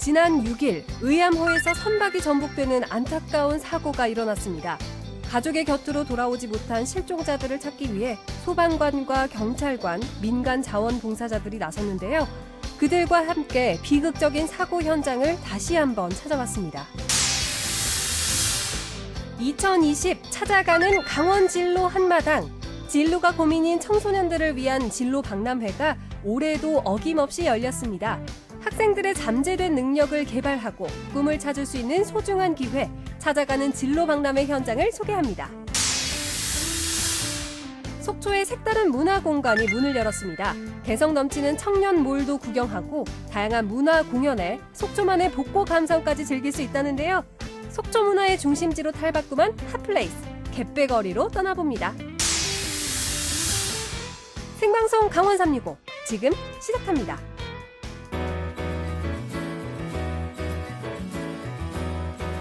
지난 6일 의암호에서 선박이 전복되는 안타까운 사고가 일어났습니다. 가족의 곁으로 돌아오지 못한 실종자들을 찾기 위해 소방관과 경찰관, 민간 자원봉사자들이 나섰는데요. 그들과 함께 비극적인 사고 현장을 다시 한번 찾아봤습니다. 2020 찾아가는 강원 진로 한마당. 진로가 고민인 청소년들을 위한 진로 박람회가 올해도 어김없이 열렸습니다. 학생들의 잠재된 능력을 개발하고 꿈을 찾을 수 있는 소중한 기회, 찾아가는 진로 박람회 현장을 소개합니다. 속초의 색다른 문화 공간이 문을 열었습니다. 개성 넘치는 청년몰도 구경하고 다양한 문화 공연에 속초만의 복고 감성까지 즐길 수 있다는데요. 속초 문화의 중심지로 탈바꿈한 핫플레이스, 갯배거리로 떠나봅니다. 생방송 강원 365, 지금 시작합니다.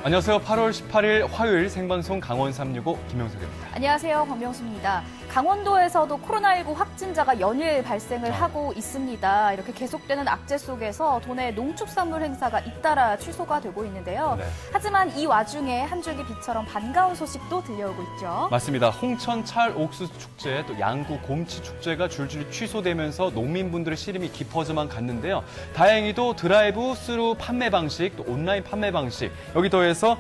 안녕하세요. 8월 18일 화요일 생방송 강원 365 김영석입니다. 안녕하세요. 권명수입니다. 강원도에서도 코로나19 확진자가 연일 발생을 하고 있습니다. 이렇게 계속되는 악재 속에서 도내 농축산물 행사가 잇따라 취소가 되고 있는데요. 네. 하지만 이 와중에 한 줄기 비처럼 반가운 소식도 들려오고 있죠. 맞습니다. 홍천 찰 옥수수 축제, 또 양구 곰치 축제가 줄줄이 취소되면서 농민분들의 시름이 깊어져만 갔는데요. 다행히도 드라이브 스루 판매 방식, 또 온라인 판매 방식, 여기 더해서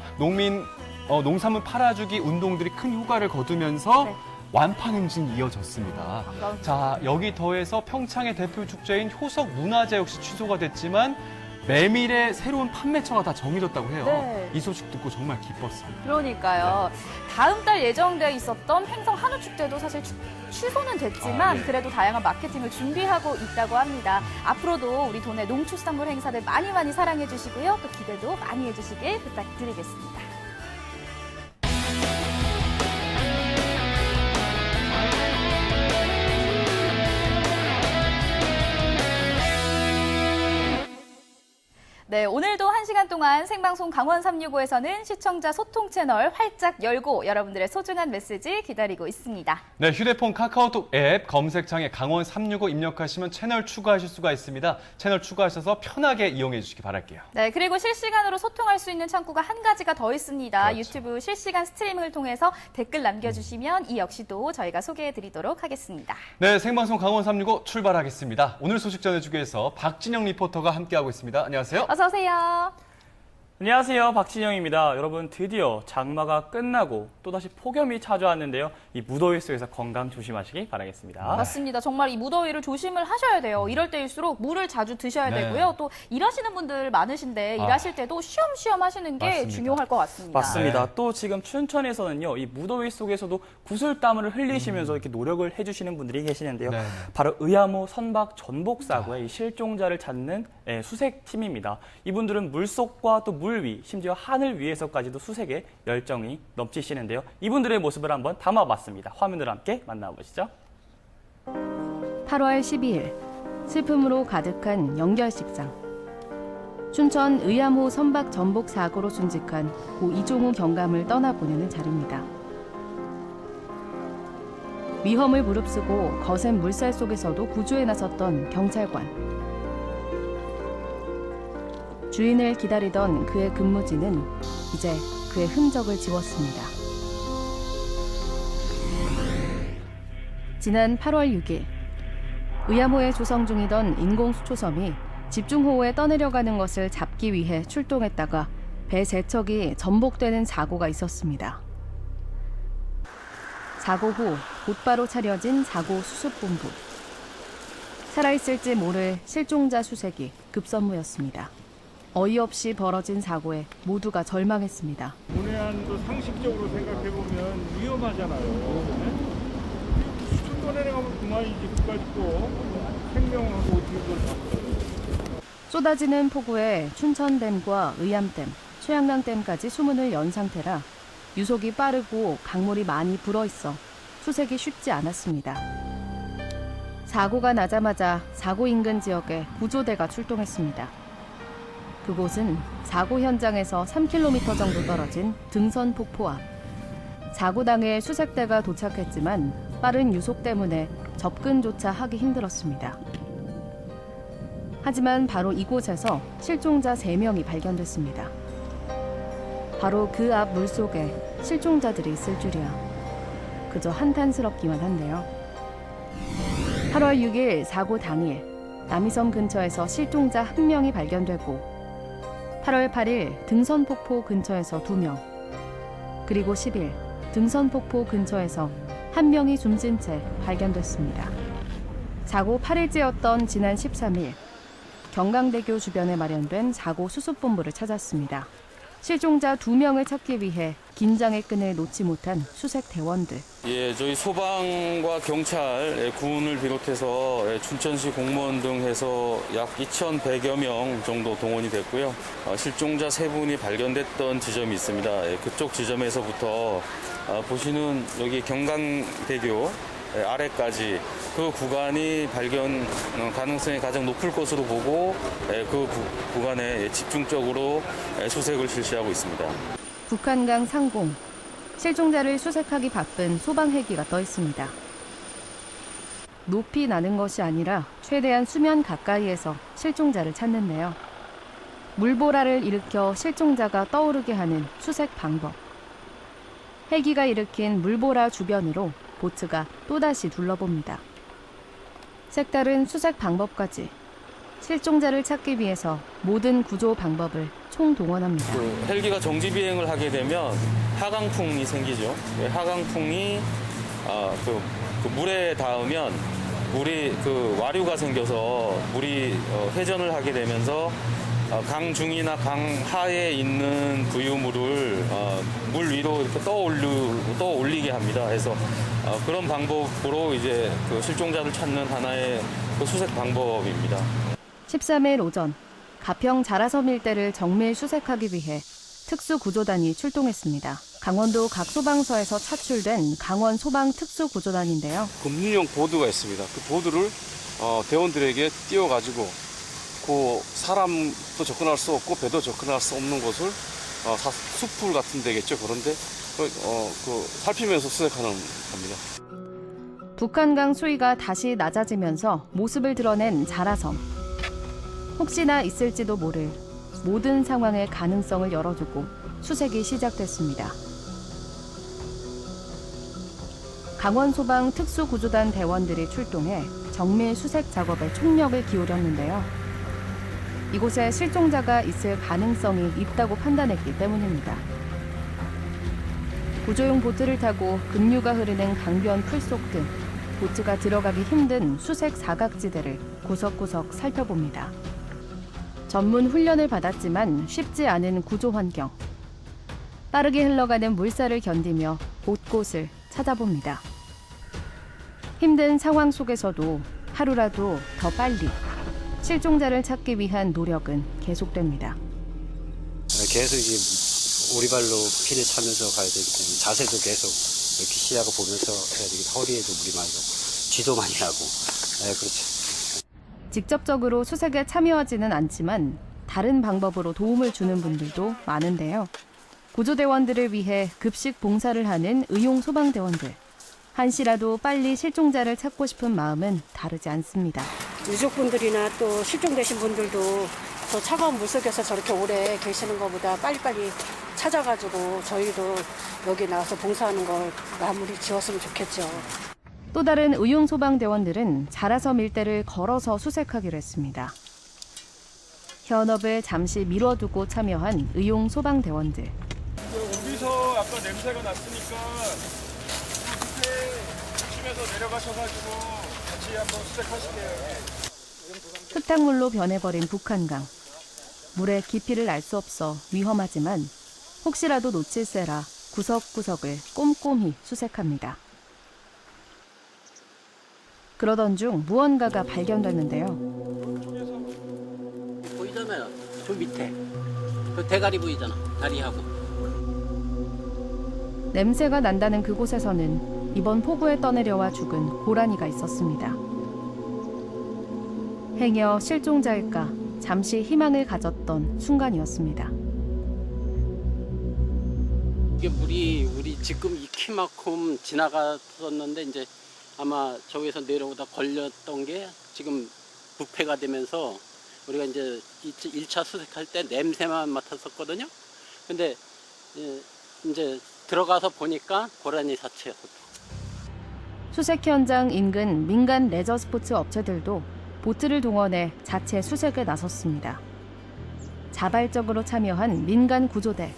농산물 팔아주기 운동들이 큰 효과를 거두면서 네. 완판 행진이 이어졌습니다. 자, 여기 더해서 평창의 대표 축제인 효석 문화제 역시 취소가 됐지만 메밀의 새로운 판매처가 다 정해졌다고 해요. 네. 이 소식 듣고 정말 기뻤습니다. 그러니까요. 다음 달 예정돼 있었던 횡성 한우축제도 사실 취소는 됐지만 그래도 다양한 마케팅을 준비하고 있다고 합니다. 앞으로도 우리 도내 농축산물 행사들 많이 사랑해 주시고요. 또 기대도 많이 해주시길 부탁드리겠습니다. 네, 오늘도 1시간 동안 생방송 강원 365에서는 시청자 소통 채널 활짝 열고 여러분들의 소중한 메시지 기다리고 있습니다. 네, 휴대폰 카카오톡 앱 검색창에 강원 365 입력하시면 채널 추가하실 수가 있습니다. 채널 추가하셔서 편하게 이용해 주시기 바랄게요. 네, 그리고 실시간으로 소통할 수 있는 창구가 한 가지가 더 있습니다. 그렇죠. 유튜브 실시간 스트리밍을 통해서 댓글 남겨주시면 이 역시도 저희가 소개해드리도록 하겠습니다. 네, 생방송 강원 365 출발하겠습니다. 오늘 소식 전해주기 위해서 박진영 리포터가 함께하고 있습니다. 안녕하세요. 어서 오세요. 안녕하세요. 박진영입니다. 여러분, 드디어 장마가 끝나고 또다시 폭염이 찾아왔는데요. 이 무더위 속에서 건강 조심하시기 바라겠습니다. 맞습니다. 정말 이 무더위를 조심을 하셔야 돼요. 이럴 때일수록 물을 자주 드셔야 네. 되고요. 또 일하시는 분들 많으신데 일하실 때도 쉬엄쉬엄 하시는 게 맞습니다. 중요할 것 같습니다. 맞습니다. 네. 또 지금 춘천에서는요, 이 무더위 속에서도 구슬땀을 흘리시면서 이렇게 노력을 해주시는 분들이 계시는데요. 네. 바로 의암호 선박 전복 사고의 이 실종자를 찾는 수색팀입니다. 이분들은 물속과 또 물 위, 심지어 하늘 위에서까지도 수색에 열정이 넘치시는데요. 이분들의 모습을 한번 담아봤습니다. 화면으로 함께 만나보시죠. 8월 12일, 슬픔으로 가득한 영결식장. 춘천 의암호 선박 전복 사고로 순직한 고 이종우 경감을 떠나보내는 자리입니다. 위험을 무릅쓰고 거센 물살 속에서도 구조에 나섰던 경찰관. 주인을 기다리던 그의 근무지는 이제 그의 흔적을 지웠습니다. 지난 8월 6일, 의암호에 조성 중이던 인공수초섬이 집중호우에 떠내려가는 것을 잡기 위해 출동했다가 배 세 척이 전복되는 사고가 있었습니다. 사고 후 곧바로 차려진 사고 수습본부. 살아있을지 모를 실종자 수색이 급선무였습니다. 어이없이 벌어진 사고에 모두가 절망했습니다. 문해안도 상식적으로 생각해보면 위험하잖아요. 수천 톤에 가면 그만이지. 그까짓 거 생명하고 어떻게 그걸 잡아요. 쏟아지는 폭우에 춘천댐과 의암댐, 최양강댐까지 수문을 연 상태라 유속이 빠르고 강물이 많이 불어있어 수색이 쉽지 않았습니다. 사고가 나자마자 사고 인근 지역에 구조대가 출동했습니다. 그곳은 사고 현장에서 3km 정도 떨어진 등선 폭포 앞. 사고 당일 수색대가 도착했지만 빠른 유속 때문에 접근조차 하기 힘들었습니다. 하지만 바로 이곳에서 실종자 3명이 발견됐습니다. 바로 그 앞 물속에 실종자들이 있을 줄이야. 그저 한탄스럽기만 한데요. 8월 6일 사고 당일 남이섬 근처에서 실종자 1명이 발견되고 8월 8일 등선폭포 근처에서 2명, 그리고 10일 등선폭포 근처에서 1명이 숨진 채 발견됐습니다. 사고 8일째였던 지난 13일 경강대교 주변에 마련된 사고 수습본부를 찾았습니다. 실종자 2명을 찾기 위해 긴장의 끈을 놓지 못한 수색 대원들. 예, 저희 소방과 경찰, 군을 비롯해서 춘천시 공무원 등 해서 약 2,100여 명 정도 동원이 됐고요. 실종자 3분이 발견됐던 지점이 있습니다. 그쪽 지점에서부터 보시는 여기 경강대교 아래까지 그 구간이 발견 가능성이 가장 높을 것으로 보고 그 구간에 집중적으로 수색을 실시하고 있습니다. 북한강 상공. 실종자를 수색하기 바쁜 소방 헬기가 떠 있습니다. 높이 나는 것이 아니라 최대한 수면 가까이에서 실종자를 찾는데요. 물보라를 일으켜 실종자가 떠오르게 하는 수색 방법. 헬기가 일으킨 물보라 주변으로 보트가 또다시 둘러봅니다. 색다른 수색 방법까지 실종자를 찾기 위해서 모든 구조 방법을 총동원합니다. 그 헬기가 정지 비행을 하게 되면 하강풍이 생기죠. 하강풍이 그 물에 닿으면 물이 그 와류가 생겨서 물이 회전을 하게 되면서 강 중이나 강 하에 있는 부유물을 물 위로 이렇게 떠올리게 합니다. 그래서 그런 방법으로 이제 그 실종자를 찾는 하나의 그 수색 방법입니다. 13일 오전 가평 자라섬 일대를 정밀 수색하기 위해 특수구조단이 출동했습니다. 강원도 각 소방서에서 차출된 강원 소방 특수구조단인데요. 금융용 보드가 있습니다. 그 보드를 대원들에게 띄워가지고 그 사람도 접근할 수 없고 배도 접근할 수 없는 곳을 숲풀 같은 데겠죠. 그런데 살피면서 수색하는 겁니다. 북한강 수위가 다시 낮아지면서 모습을 드러낸 자라섬. 혹시나 있을지도 모를 모든 상황의 가능성을 열어두고 수색이 시작됐습니다. 강원소방 특수구조단 대원들이 출동해 정밀 수색 작업에 총력을 기울였는데요. 이곳에 실종자가 있을 가능성이 있다고 판단했기 때문입니다. 구조용 보트를 타고 급류가 흐르는 강변 풀속 등 보트가 들어가기 힘든 수색 사각지대를 구석구석 살펴봅니다. 전문 훈련을 받았지만 쉽지 않은 구조 환경. 빠르게 흘러가는 물살을 견디며 곳곳을 찾아봅니다. 힘든 상황 속에서도 하루라도 더 빨리 실종자를 찾기 위한 노력은 계속됩니다. 계속 이제 오리발로 피를 차면서 가야 되기 때문에 자세도 계속 이렇게 시야가 보면서 해야 되기 때문에 허리에도 물이 많이 가고 쥐도 많이 나고 그렇죠. 직접적으로 수색에 참여하지는 않지만 다른 방법으로 도움을 주는 분들도 많은데요. 구조대원들을 위해 급식 봉사를 하는 의용 소방대원들. 한시라도 빨리 실종자를 찾고 싶은 마음은 다르지 않습니다. 유족분들이나 또 실종되신 분들도 저 차가운 물속에서 저렇게 오래 계시는 것보다 빨리빨리 찾아가지고 저희도 여기 나와서 봉사하는 걸 마무리 지었으면 좋겠죠. 또 다른 의용 소방대원들은 자라섬 일대를 걸어서 수색하기로 했습니다. 현업을 잠시 미뤄두고 참여한 의용 소방대원들. 어디서 아까 냄새가 났으니까 밑에 조심해서 내려가셔가지고 같이 한번 수색하실게요. 흙탕물로 변해버린 북한강. 물의 깊이를 알 수 없어 위험하지만 혹시라도 놓칠세라 구석구석을 꼼꼼히 수색합니다. 그러던 중 무언가가 발견됐는데요. 보이잖아요. 저 밑에. 저 대가리 보이잖아. 다리하고. 냄새가 난다는 그곳에서는 이번 폭우에 떠내려와 죽은 고라니가 있었습니다. 행여 실종자일까 잠시 희망을 가졌던 순간이었습니다. 이게 물이 우리 지금 이 키만큼 지나갔었는데 이제 아마 저기서 내려오다 걸렸던 게 지금 부패가 되면서 우리가 이제 1차 수색할 때 냄새만 맡았었거든요. 근데 이제 들어가서 보니까 고라니 사체였어요. 수색 현장 인근 민간 레저 스포츠 업체들도 보트를 동원해 자체 수색에 나섰습니다. 자발적으로 참여한 민간 구조대.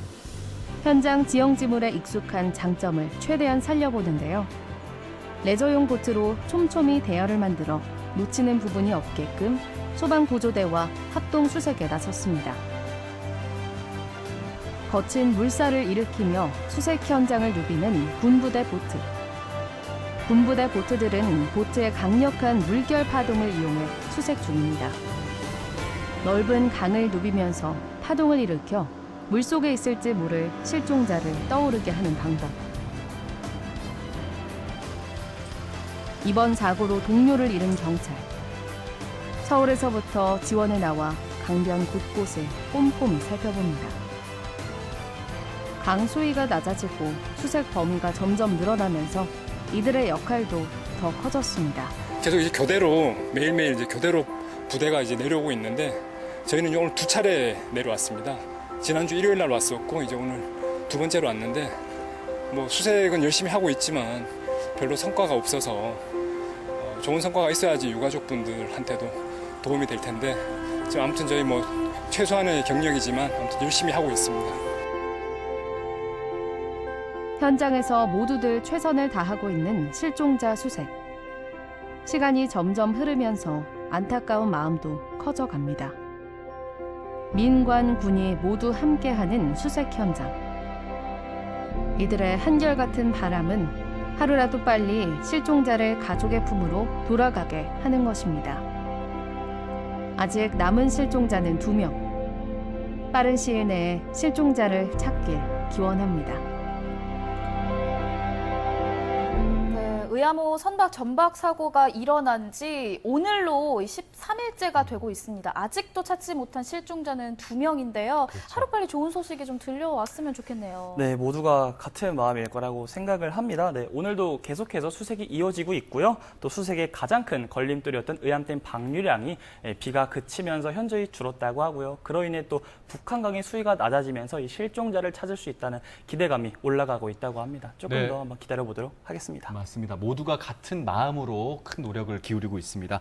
현장 지형지물에 익숙한 장점을 최대한 살려보는데요. 레저용 보트로 촘촘히 대열을 만들어 놓치는 부분이 없게끔 소방구조대와 합동 수색에 나섰습니다. 거친 물살을 일으키며 수색 현장을 누비는 군부대 보트. 군부대 보트들은 보트의 강력한 물결 파동을 이용해 수색 중입니다. 넓은 강을 누비면서 파동을 일으켜 물속에 있을지 모를 실종자를 떠오르게 하는 방법. 이번 사고로 동료를 잃은 경찰. 서울에서부터 지원에 나와 강변 곳곳을 꼼꼼히 살펴봅니다. 강 수위가 낮아지고 수색 범위가 점점 늘어나면서 이들의 역할도 더 커졌습니다. 계속 이제 교대로 매일매일 이제 교대로 부대가 이제 내려오고 있는데 저희는 오늘 2차례 내려왔습니다. 지난주 일요일 날 왔었고 이제 오늘 2번째로 왔는데 뭐 수색은 열심히 하고 있지만 별로 성과가 없어서 좋은 성과가 있어야지 유가족분들한테도 도움이 될 텐데 지금 아무튼 저희 뭐 최소한의 경력이지만 아무튼 열심히 하고 있습니다. 현장에서 모두들 최선을 다하고 있는 실종자 수색. 시간이 점점 흐르면서 안타까운 마음도 커져갑니다. 민관, 군이 모두 함께하는 수색 현장. 이들의 한결같은 바람은 하루라도 빨리 실종자를 가족의 품으로 돌아가게 하는 것입니다. 아직 남은 실종자는 2명. 빠른 시일 내에 실종자를 찾길 기원합니다. 의암호 선박 전박 사고가 일어난 지 오늘로 13일째가 되고 있습니다. 아직도 찾지 못한 실종자는 2명인데요. 그렇죠. 하루빨리 좋은 소식이 좀 들려왔으면 좋겠네요. 네, 모두가 같은 마음일 거라고 생각을 합니다. 네, 오늘도 계속해서 수색이 이어지고 있고요. 또 수색의 가장 큰 걸림돌이었던 의암댐 방류량이 비가 그치면서 현저히 줄었다고 하고요. 그로 인해 또 북한강의 수위가 낮아지면서 이 실종자를 찾을 수 있다는 기대감이 올라가고 있다고 합니다. 조금 네. 더 한번 기다려보도록 하겠습니다. 맞습니다. 모두가 같은 마음으로 큰 노력을 기울이고 있습니다.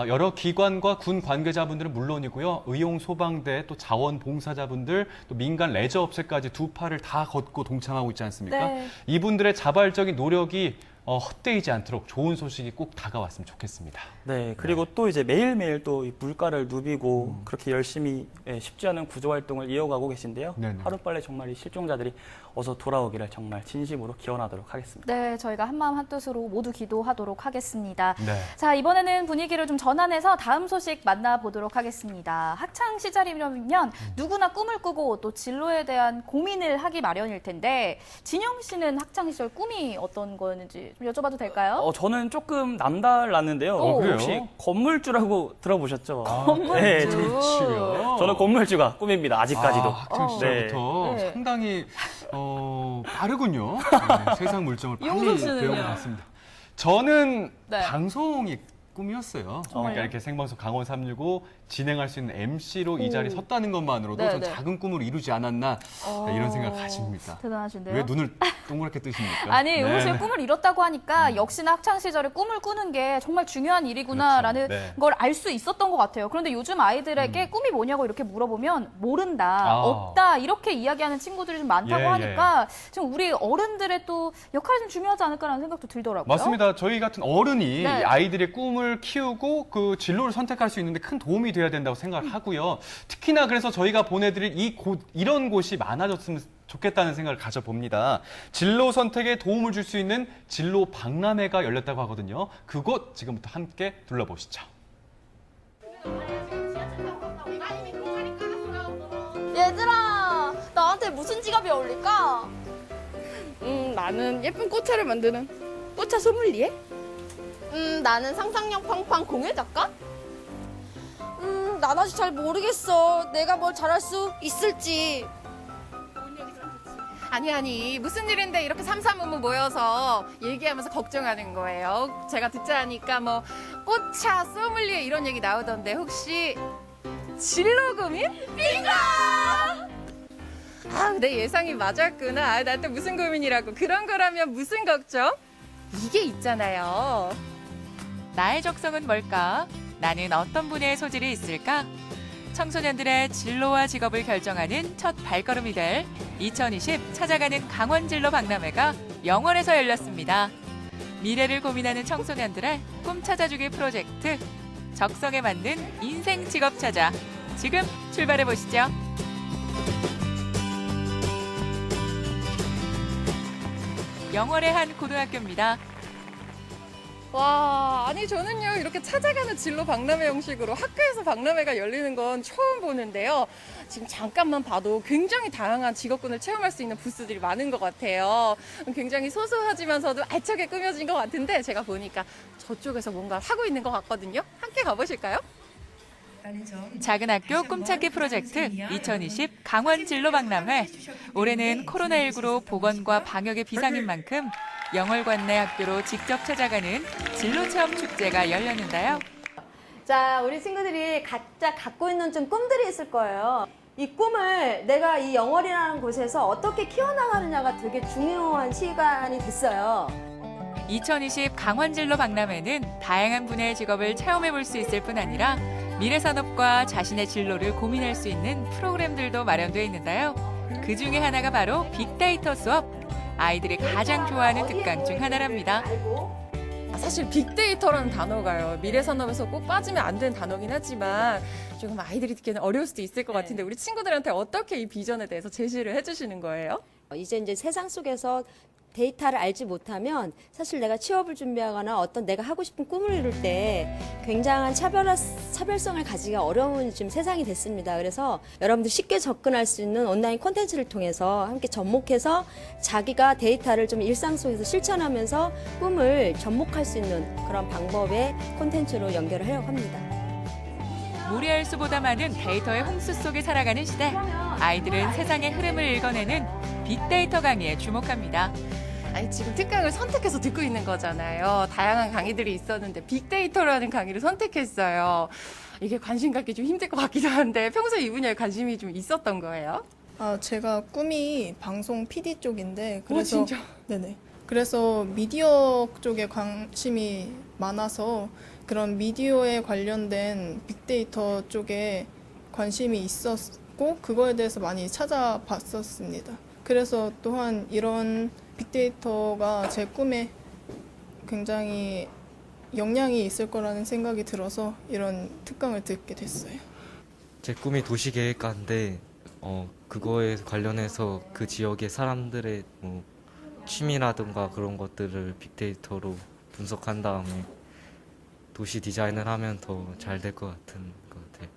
여러 기관과 군 관계자분들은 물론이고요. 의용 소방대, 또 자원봉사자분들, 또 민간 레저업체까지 두 팔을 다 걷고 동참하고 있지 않습니까? 네. 이분들의 자발적인 노력이 헛되이지 않도록 좋은 소식이 꼭 다가왔으면 좋겠습니다. 네, 그리고 또 이제 매일매일 또 이 물가를 누비고 그렇게 열심히 쉽지 않은 구조 활동을 이어가고 계신데요. 네네. 하루빨리 정말 이 실종자들이 어서 돌아오기를 정말 진심으로 기원하도록 하겠습니다. 네, 저희가 한마음 한뜻으로 모두 기도하도록 하겠습니다. 네. 자, 이번에는 분위기를 좀 전환해서 다음 소식 만나보도록 하겠습니다. 학창 시절이면 누구나 꿈을 꾸고 또 진로에 대한 고민을 하기 마련일 텐데 진영 씨는 학창 시절 꿈이 어떤 거였는지 좀 여쭤봐도 될까요? 저는 조금 남달랐는데요. 그래요? 혹시 건물주라고 들어보셨죠? 건물주. 네, 그렇지요. 저는 건물주가 꿈입니다. 아직까지도. 학창 시절부터 네. 상당히 빠르군요. 네, 세상 물정을 빨리 이용석 씨는요? 배운 것 같습니다. 저는 네. 방송이 꿈이었어요. 그러니까 이렇게 생방송 강원 365 진행할 수 있는 MC로 이 자리에 섰다는 것만으로도 네, 전 네. 작은 꿈을 이루지 않았나 이런 생각 가집니다. 대단하신데요? 왜 눈을 동그랗게 뜨십니까? 아니, 네, 용호 씨가 네. 꿈을 이뤘다고 하니까 역시나 학창 시절에 꿈을 꾸는 게 정말 중요한 일이구나라는 그렇죠. 네. 걸 알 수 있었던 것 같아요. 그런데 요즘 아이들에게 꿈이 뭐냐고 이렇게 물어보면 모른다, 아. 없다 이렇게 이야기하는 친구들이 좀 많다고 예, 하니까 지금 우리 어른들의 또 역할이 좀 중요하지 않을까라는 생각도 들더라고요. 맞습니다. 저희 같은 어른이 네. 아이들의 꿈을 키우고 그 진로를 선택할 수 있는데 큰 도움이 돼야 된다고 생각을 하고요. 특히나 그래서 저희가 보내드릴 이런 곳이 많아졌으면 좋겠다는 생각을 가져봅니다. 진로 선택에 도움을 줄 수 있는 진로 박람회가 열렸다고 하거든요. 그곳 지금부터 함께 둘러보시죠. 얘들아, 나한테 무슨 직업이 어울릴까? 나는 예쁜 꽃차를 만드는 꽃차 소믈리에? 나는 상상력 팡팡 공예 작가? 난 아직 잘 모르겠어. 내가 뭘 잘할 수 있을지. 아니 무슨 일인데 이렇게 삼삼오오 모여서 얘기하면서 걱정하는 거예요. 제가 듣자 하니까 뭐 꽃차 소믈리에 이런 얘기 나오던데 혹시 진로 고민? 빙고! 아, 내 예상이 맞았구나. 아, 나 또 무슨 고민이라고. 그런 거라면 무슨 걱정? 이게 있잖아요. 나의 적성은 뭘까? 나는 어떤 분야의 소질이 있을까? 청소년들의 진로와 직업을 결정하는 첫 발걸음이 될 2020 찾아가는 강원진로 박람회가 영월에서 열렸습니다. 미래를 고민하는 청소년들의 꿈 찾아주기 프로젝트, 적성에 맞는 인생 직업 찾아. 지금 출발해 보시죠. 영월의 한 고등학교입니다. 와, 아니 저는요 이렇게 찾아가는 진로 박람회 형식으로 학교에서 박람회가 열리는 건 처음 보는데요. 지금 잠깐만 봐도 굉장히 다양한 직업군을 체험할 수 있는 부스들이 많은 것 같아요. 굉장히 소소하지만서도 알차게 꾸며진 것 같은데 제가 보니까 저쪽에서 뭔가 하고 있는 것 같거든요. 함께 가보실까요? 작은 학교 꿈찾기 프로젝트 2020 강원 진로 박람회. 올해는 코로나19로 보건과 방역의 비상인 만큼 영월관내 학교로 직접 찾아가는 진로 체험 축제가 열렸는데요. 자, 우리 친구들이 각자 갖고 있는 좀 꿈들이 있을 거예요. 이 꿈을 내가 이 영월이라는 곳에서 어떻게 키워나가느냐가 되게 중요한 시간이 됐어요. 2020 강원 진로 박람회는 다양한 분야의 직업을 체험해 볼 수 있을 뿐 아니라 미래 산업과 자신의 진로를 고민할 수 있는 프로그램들도 마련되어 있는데요. 그 중에 하나가 바로 빅데이터 수업. 아이들이 가장 좋아하는 특강 중 하나랍니다. 사실 빅데이터라는 단어가요. 미래 산업에서 꼭 빠지면 안 되는 단어긴 하지만 조금 아이들이 듣기에는 어려울 수도 있을 것 같은데 우리 친구들한테 어떻게 이 비전에 대해서 제시를 해주시는 거예요? 이제 세상 속에서 데이터를 알지 못하면 사실 내가 취업을 준비하거나 어떤 내가 하고 싶은 꿈을 이룰 때 굉장한 차별성을 가지기가 어려운 지금 세상이 됐습니다. 그래서 여러분들 쉽게 접근할 수 있는 온라인 콘텐츠를 통해서 함께 접목해서 자기가 데이터를 좀 일상 속에서 실천하면서 꿈을 접목할 수 있는 그런 방법의 콘텐츠로 연결을 하려고 합니다. 무리할 수보다 많은 데이터의 홍수 속에 살아가는 시대. 아이들은 세상의 흐름을 읽어내는 빅데이터 강의에 주목합니다. 아니, 지금 특강을 선택해서 듣고 있는 거잖아요. 다양한 강의들이 있었는데 빅데이터라는 강의를 선택했어요. 이게 관심 갖기 좀 힘들 것 같기도 한데 평소에 이 분야에 관심이 좀 있었던 거예요? 제가 꿈이 방송 PD 쪽인데 그래서 진짜? 네네. 그래서 미디어 쪽에 관심이 많아서 그런 미디어에 관련된 빅데이터 쪽에 관심이 있었고 그거에 대해서 많이 찾아봤었습니다. 그래서 또한 이런 빅데이터가 제 꿈에 굉장히 영향이 있을 거라는 생각이 들어서 이런 특강을 듣게 됐어요. 제 꿈이 도시계획가인데 그거에 관련해서 그 지역의 사람들의 취미라든가 그런 것들을 빅데이터로 분석한 다음에 도시 디자인을 하면 더 잘 될 것 같은 것 같아요.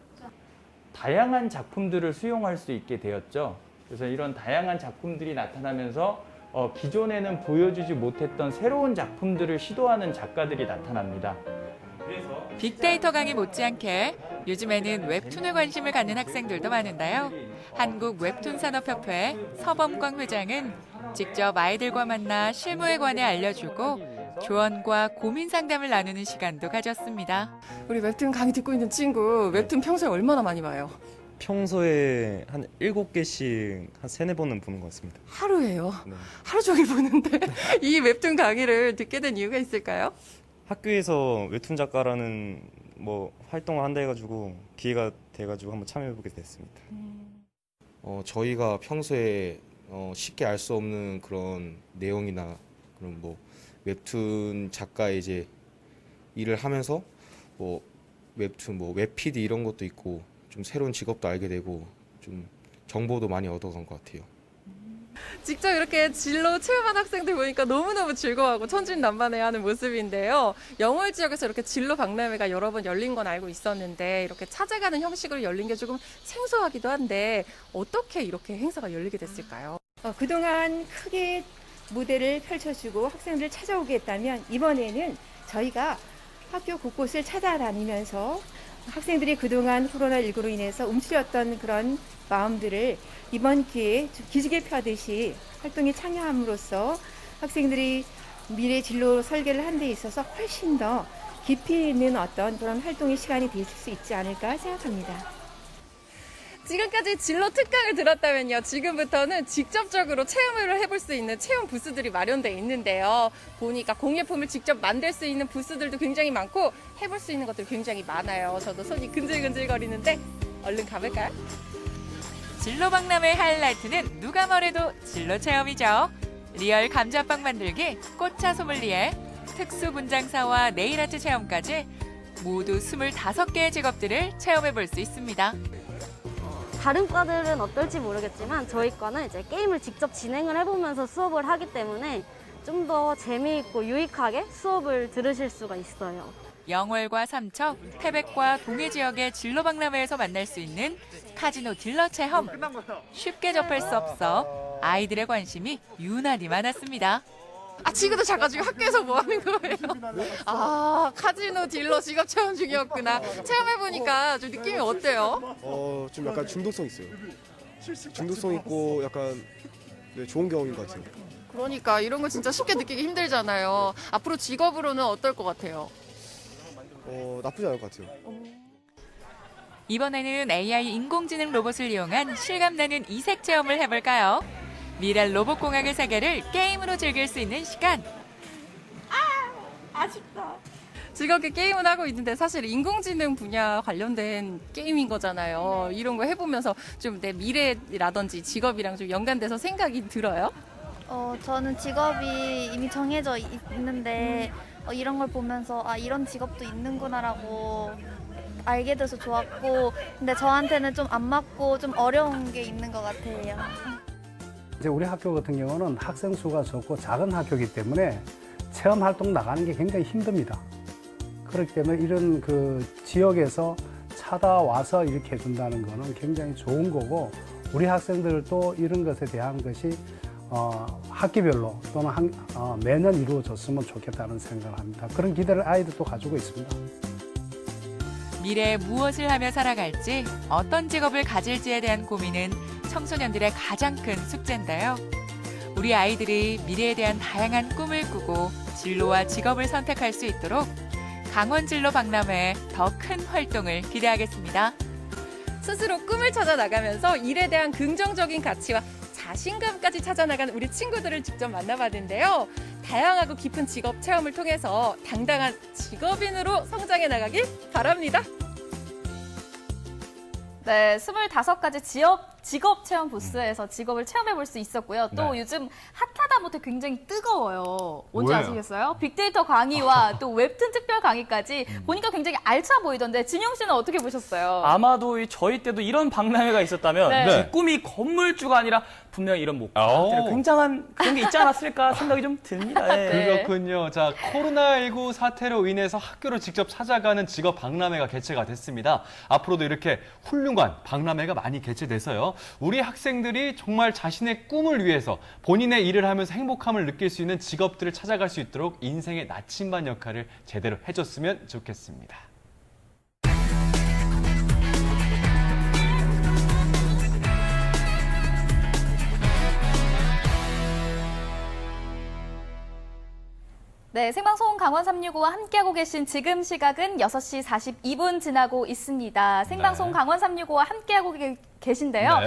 다양한 작품들을 수용할 수 있게 되었죠. 그래서 이런 다양한 작품들이 나타나면서 기존에는 보여주지 못했던 새로운 작품들을 시도하는 작가들이 나타납니다. 빅데이터 강의 못지않게 요즘에는 웹툰에 관심을 갖는 학생들도 많은데요. 한국웹툰산업협회 서범광 회장은 직접 아이들과 만나 실무에 관해 알려주고 조언과 고민 상담을 나누는 시간도 가졌습니다. 우리 웹툰 강의 듣고 있는 친구, 웹툰 평소에 얼마나 많이 봐요? 평소에 한 7개씩 한 3-4번은 보는 것 같습니다. 하루에요? 네. 하루 종일 보는데 이 웹툰 강의를 듣게 된 이유가 있을까요? 학교에서 웹툰 작가라는 활동을 한다 해가지고 기회가 돼가지고 한번 참여해보게 됐습니다. 저희가 평소에 쉽게 알 수 없는 그런 내용이나 그런 웹툰 작가의 이제 일을 하면서 웹툰 웹PD 이런 것도 있고 좀 새로운 직업도 알게 되고 좀 정보도 많이 얻어간 것 같아요. 직접 이렇게 진로 체험한 학생들 보니까 너무너무 즐거워하고 천진난만해하는 모습인데요. 영월 지역에서 이렇게 진로 박람회가 여러 번 열린 건 알고 있었는데 이렇게 찾아가는 형식으로 열린 게 조금 생소하기도 한데 어떻게 이렇게 행사가 열리게 됐을까요? 그동안 크게 무대를 펼쳐주고 학생들을 찾아오게 했다면 이번에는 저희가 학교 곳곳을 찾아다니면서 학생들이 그동안 코로나19로 인해서 움츠렸던 그런 마음들을 이번 기회에 기지개 펴듯이 활동에 참여함으로써 학생들이 미래 진로 설계를 한 데 있어서 훨씬 더 깊이 있는 어떤 그런 활동의 시간이 될 수 있지 않을까 생각합니다. 지금까지 진로 특강을 들었다면요. 지금부터는 직접적으로 체험을 해볼 수 있는 체험 부스들이 마련되어 있는데요. 보니까 공예품을 직접 만들 수 있는 부스들도 굉장히 많고 해볼 수 있는 것들이 굉장히 많아요. 저도 손이 근질근질거리는데 얼른 가볼까요? 진로 박람회 하이라이트는 누가 뭐래도 진로 체험이죠. 리얼 감자빵 만들기, 꽃차 소믈리에, 특수 분장사와 네일아트 체험까지 모두 25개의 직업들을 체험해볼 수 있습니다. 다른 과들은 어떨지 모르겠지만 저희 과는 이제 게임을 직접 진행을 해보면서 수업을 하기 때문에 좀 더 재미있고 유익하게 수업을 들으실 수가 있어요. 영월과 삼척, 태백과 동해 지역의 진로 박람회에서 만날 수 있는 카지노 딜러 체험. 쉽게 접할 수 없어 아이들의 관심이 유난히 많았습니다. 친구들 잠깐 지금 학교에서 뭐 하는 거예요? 카지노 딜러 직업 체험 중이었구나. 체험해보니까 좀 느낌이 어때요? 좀 약간 중독성 있어요. 중독성 있고 약간 좋은 경험인 것 같아요. 그러니까 이런 거 진짜 쉽게 느끼기 힘들잖아요. 앞으로 직업으로는 어떨 것 같아요? 나쁘지 않을 것 같아요. 이번에는 AI 인공지능 로봇을 이용한 실감나는 이색 체험을 해볼까요? 미래 로봇공학의 세계를 게임으로 즐길 수 있는 시간. 아쉽다. 즐겁게 게임을 하고 있는데 사실 인공지능 분야 관련된 게임인 거잖아요. 이런 거 해보면서 좀 내 미래라든지 직업이랑 좀 연관돼서 생각이 들어요? 저는 직업이 이미 정해져 있는데 이런 걸 보면서 이런 직업도 있는구나라고 알게 돼서 좋았고, 근데 저한테는 좀 안 맞고 좀 어려운 게 있는 것 같아요. 이제 우리 학교 같은 경우는 학생 수가 적고 작은 학교이기 때문에 체험 활동 나가는 게 굉장히 힘듭니다. 그렇기 때문에 이런 그 지역에서 찾아와서 이렇게 해준다는 거는 굉장히 좋은 거고, 우리 학생들도 이런 것에 대한 것이 학기별로 또는 매년 이루어졌으면 좋겠다는 생각을 합니다. 그런 기대를 아이들도 가지고 있습니다. 미래에 무엇을 하며 살아갈지, 어떤 직업을 가질지에 대한 고민은 청소년들의 가장 큰 숙제인데요. 우리 아이들이 미래에 대한 다양한 꿈을 꾸고 진로와 직업을 선택할 수 있도록 강원 진로 박람회에 더 큰 활동을 기대하겠습니다. 스스로 꿈을 찾아 나가면서 일에 대한 긍정적인 가치와 자신감까지 찾아나가는 우리 친구들을 직접 만나봤는데요. 다양하고 깊은 직업 체험을 통해서 당당한 직업인으로 성장해 나가길 바랍니다. 네, 25가지 직업 체험 부스에서 직업을 체험해볼 수 있었고요. 또 요즘 핫하다 못해 굉장히 뜨거워요. 뭔지 뭐예요? 아시겠어요? 빅데이터 강의와 또 웹툰 특별 강의까지 보니까 굉장히 알차 보이던데 진영 씨는 어떻게 보셨어요? 아마도 저희 때도 이런 박람회가 있었다면 제 꿈이 건물주가 아니라 분명히 이런 목표들 굉장한 그런 게 있지 않았을까 생각이 좀 듭니다. 그렇군요. 자, 코로나19 사태로 인해서 학교를 직접 찾아가는 직업 박람회가 개최가 됐습니다. 앞으로도 이렇게 훌륭한 박람회가 많이 개최돼서요. 우리 학생들이 정말 자신의 꿈을 위해서 본인의 일을 하면서 행복함을 느낄 수 있는 직업들을 찾아갈 수 있도록 인생의 나침반 역할을 제대로 해줬으면 좋겠습니다. 네, 생방송 강원 365와 함께하고 계신 지금 시각은 6시 42분 지나고 있습니다. 생방송 강원 365와 함께하고 계신데요.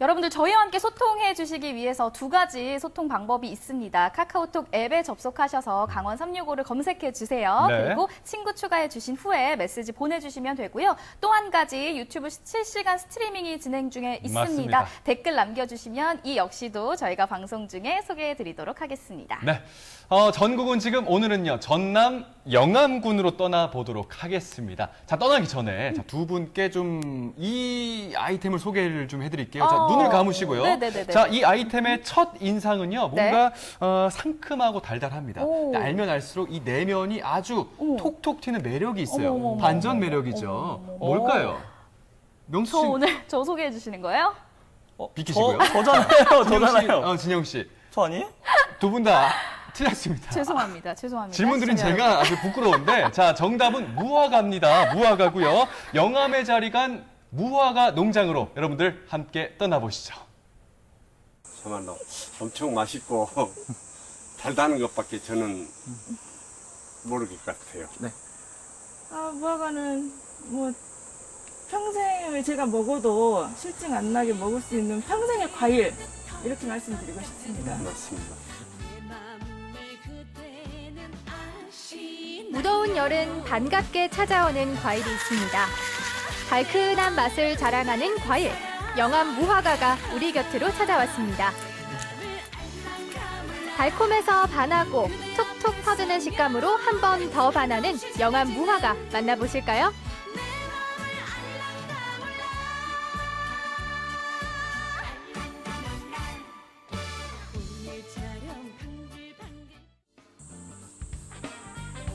여러분들 저희와 함께 소통해 주시기 위해서 2가지 소통 방법이 있습니다. 카카오톡 앱에 접속하셔서 강원 365를 검색해 주세요. 그리고 친구 추가해 주신 후에 메시지 보내주시면 되고요. 또 한 가지 유튜브 실시간 스트리밍이 진행 중에 있습니다. 맞습니다. 댓글 남겨주시면 이 역시도 저희가 방송 중에 소개해 드리도록 하겠습니다. 네. 전국은 지금 오늘은요, 전남 영암군으로 떠나보도록 하겠습니다. 자, 떠나기 전에 두 분께 좀 이 아이템을 소개를 좀 해드릴게요. 자, 눈을 감으시고요. 자, 이 아이템의 첫 인상은요, 뭔가 상큼하고 달달합니다. 알면 알수록 이 내면이 아주 톡톡 튀는 매력이 있어요. 반전 매력이죠. 뭘까요? 명수 씨. 저 소개해 주시는 거예요? 비키시고요. 저잖아요. 진영 씨. 저 아니에요? 두 분 다 틀렸습니다. 죄송합니다. 질문 드린 제가 아주 부끄러운데, 자, 정답은 무화과입니다. 무화과고요. 영암에 자리 간 무화과 농장으로 여러분들 함께 떠나보시죠. 정말로 엄청 맛있고 달다는 것밖에 저는 모르겠 같아요. 무화과는 뭐 평생을 제가 먹어도 실증 안 나게 먹을 수 있는 평생의 과일 이렇게 말씀드리고 싶습니다. 맞습니다. 무더운 여름 반갑게 찾아오는 과일이 있습니다. 달큰한 맛을 자랑하는 과일, 영암 무화과가 우리 곁으로 찾아왔습니다. 달콤해서 반하고 톡톡 터지는 식감으로 한 번 더 반하는 영암 무화과 만나보실까요?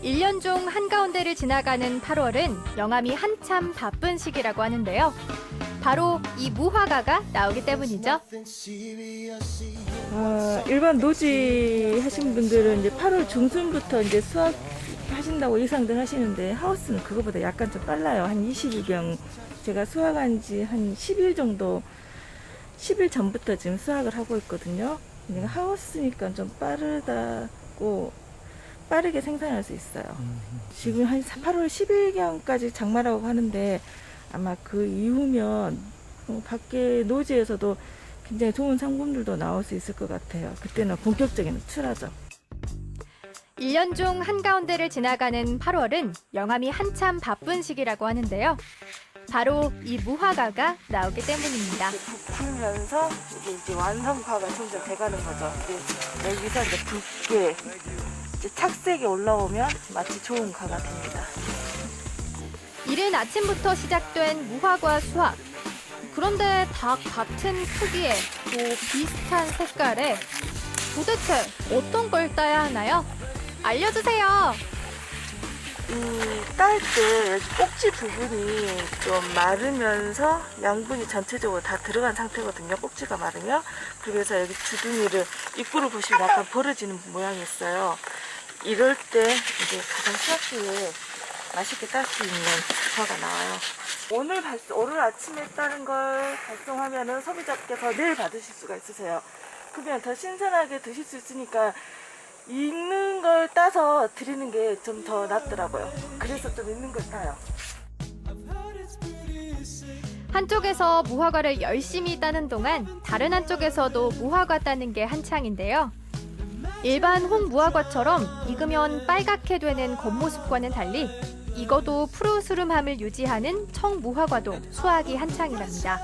일 년 중 한가운데를 지나가는 8월은 영암이 한참 바쁜 시기라고 하는데요. 바로 이 무화과가 나오기 때문이죠. 일반 노지 하신 분들은 이제 8월 중순부터 이제 수확하신다고 예상들 하시는데 하우스는 그거보다 약간 좀 빨라요. 한 20일경 제가 수확한 지 한 10일 정도, 10일 전부터 지금 수확을 하고 있거든요. 그러니까 하우스니까 좀 빠르게 생산할 수 있어요. 지금 한 8월 10일경까지 장마라고 하는데 아마 그 이후면 밖에 노지에서도 굉장히 좋은 상품들도 나올 수 있을 것 같아요. 그때는 본격적인 출하죠. 1년 중 한가운데를 지나가는 8월은 영암이 한참 바쁜 시기라고 하는데요. 바로 이 무화과가 나오기 때문입니다. 부풀면서 이제 완성파가 점점 돼가는 거죠. 여기서 이제 붉게 이제 착색이 올라오면 마치 좋은 과가 됩니다. 이른 아침부터 시작된 무화과 수확. 그런데 다 같은 크기에 또 비슷한 색깔에 도대체 어떤 걸 따야 하나요? 알려주세요. 딸 때 꼭지 부분이 좀 마르면서 양분이 전체적으로 다 들어간 상태거든요. 꼭지가 마르면. 그래서 여기 주둥이를 입구를 보시면 약간 벌어지는 모양이 있어요. 이럴 때 이제 가장 수확기에 맛있게 딸 수 있는 무화과가 나와요. 오늘 아침에 따는 걸 발송하면은 소비자께서 내일 받으실 수가 있으세요. 그러면 더 신선하게 드실 수 있으니까 익는 걸 따서 드리는 게 좀 더 낫더라고요. 그래서 좀 익는 걸 따요. 한쪽에서 무화과를 열심히 따는 동안 다른 한쪽에서도 무화과 따는 게 한창인데요. 일반 홍무화과처럼 익으면 빨갛게 되는 겉모습과는 달리 익어도 푸르스름함을 유지하는 청무화과도 수확이 한창이랍니다.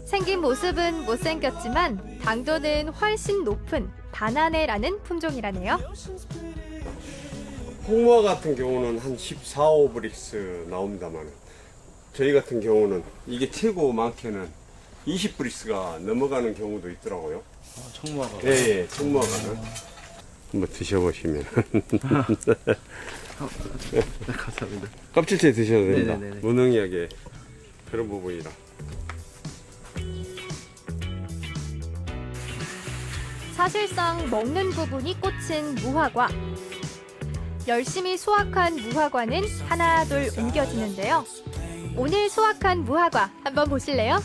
생긴 모습은 못생겼지만 당도는 훨씬 높은 바나네라는 품종이라네요. 홍무화 같은 경우는 한 14, 5브릭스 나옵니다만 저희 같은 경우는 이게 최고 많게는 20브릭스가 넘어가는 경우도 있더라고요. 청무화가? 네, 청무화가는. 한번 드셔보시면. 네, 감사합니다. 껍질째 드셔도 됩니다. 네네네. 무능하게 그런 부분이라. 사실상 먹는 부분이 꽂힌 무화과. 열심히 수확한 무화과는 하나 둘 옮겨지는데요. 오늘 수확한 무화과 한번 보실래요?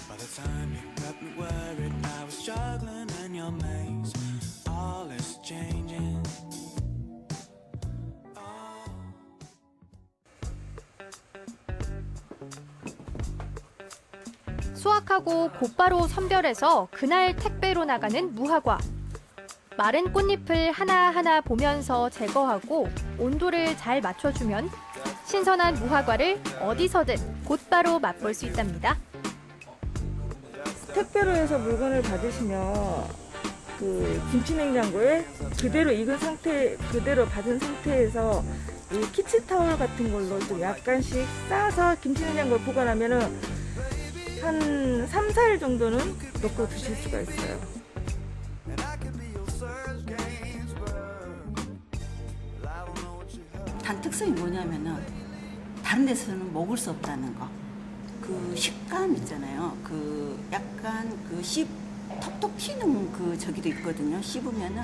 수확하고 곧바로 선별해서 그날 택배로 나가는 무화과. 마른 꽃잎을 하나하나 보면서 제거하고 온도를 잘 맞춰주면 신선한 무화과를 어디서든 곧바로 맛볼 수 있답니다. 택배로 해서 물건을 받으시면 그 김치냉장고에 그대로 익은 상태, 그대로 받은 상태에서 이 키친타월 같은 걸로 좀 약간씩 싸서 김치냉장고에 보관하면은 한 3, 4일 정도는 넣고 드실 수가 있어요. 단 특성이 뭐냐면은 다른 데서는 먹을 수 없다는 거. 그 식감 있잖아요. 그 약간 그 톡톡 튀는 그 저기도 있거든요. 씹으면은.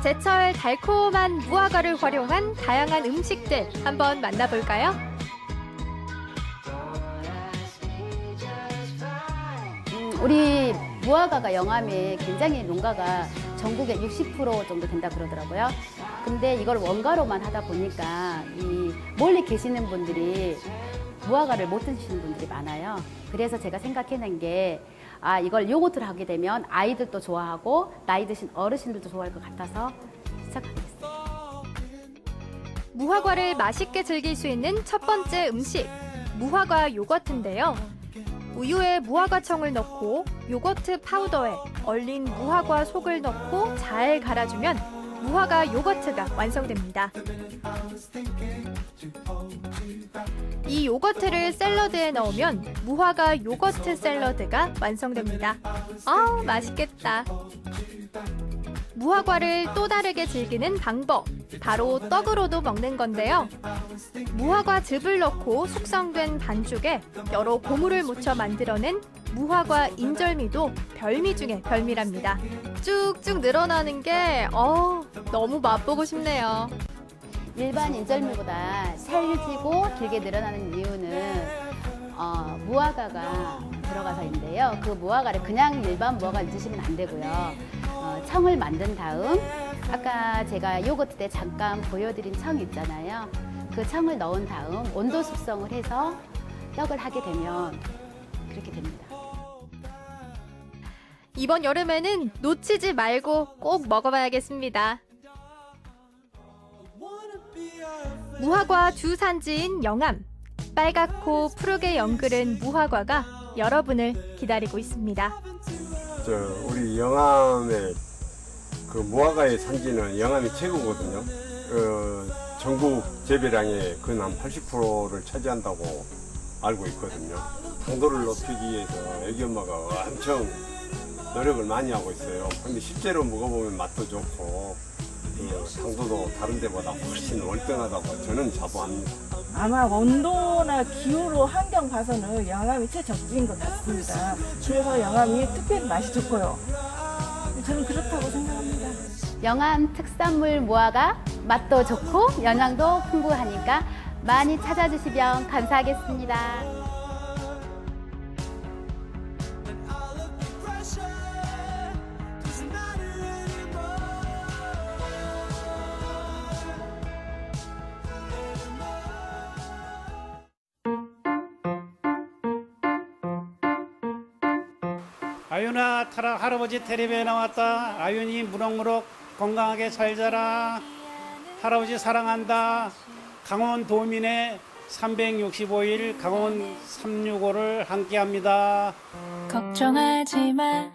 제철 달콤한 무화과를 활용한 다양한 음식들 한번 만나볼까요? 우리 무화과가 영암에 굉장히 농가가 전국의 60% 정도 된다 그러더라고요. 근데 이걸 원가로만 하다 보니까 이 멀리 계시는 분들이 무화과를 못 드시는 분들이 많아요. 그래서 제가 생각해낸 게 이걸 요거트를 하게 되면 아이들도 좋아하고 나이 드신 어르신들도 좋아할 것 같아서 시작하겠습니다. 무화과를 맛있게 즐길 수 있는 첫 번째 음식, 무화과 요거트인데요. 우유에 무화과청을 넣고 요거트 파우더에 얼린 무화과 속을 넣고 잘 갈아주면 무화과 요거트가 완성됩니다. 이 요거트를 샐러드에 넣으면 무화과 요거트 샐러드가 완성됩니다. 맛있겠다. 무화과를 또 다르게 즐기는 방법, 바로 떡으로도 먹는 건데요. 무화과 즙을 넣고 숙성된 반죽에 여러 고무를 묻혀 만들어낸 무화과 인절미도 별미 중에 별미랍니다. 쭉쭉 늘어나는 게 너무 맛보고 싶네요. 일반 인절미보다 살지고 길게 늘어나는 이유는 무화과가 들어가서인데요. 그 무화과를 그냥 일반 무화과를 드시면 안 되고요. 청을 만든 다음 아까 제가 요거트 때 잠깐 보여드린 청 있잖아요. 그 청을 넣은 다음 온도 숙성을 해서 떡을 하게 되면 그렇게 됩니다. 이번 여름에는 놓치지 말고 꼭 먹어봐야겠습니다. 무화과 주산지인 영암, 빨갛고 푸르게 연그른 무화과가 여러분을 기다리고 있습니다. 우리 영암의 그 무화과의 산지는 영암이 최고거든요. 전국 재배량의 근 한 80%를 차지한다고 알고 있거든요. 당도를 높이기 위해서 애기 엄마가 엄청 노력을 많이 하고 있어요. 근데 실제로 먹어보면 맛도 좋고 당도도 다른 데보다 훨씬 월등하다고 저는 자부합니다. 아마 온도나 기후로 환경 봐서는 영암이 최적지인 것 같습니다. 그래서 영암이 특별히 맛이 좋고요. 저는 그렇다고 생각합니다. 영암 특산물 무화과 맛도 좋고 영양도 풍부하니까 많이 찾아주시면 감사하겠습니다. 아윤아, 할아버지 텔레비에 나왔다. 아윤이 무럭무럭 건강하게 잘 자라. 할아버지 사랑한다. 강원 도민의 365일 강원 365를 함께합니다. 걱정하지 마.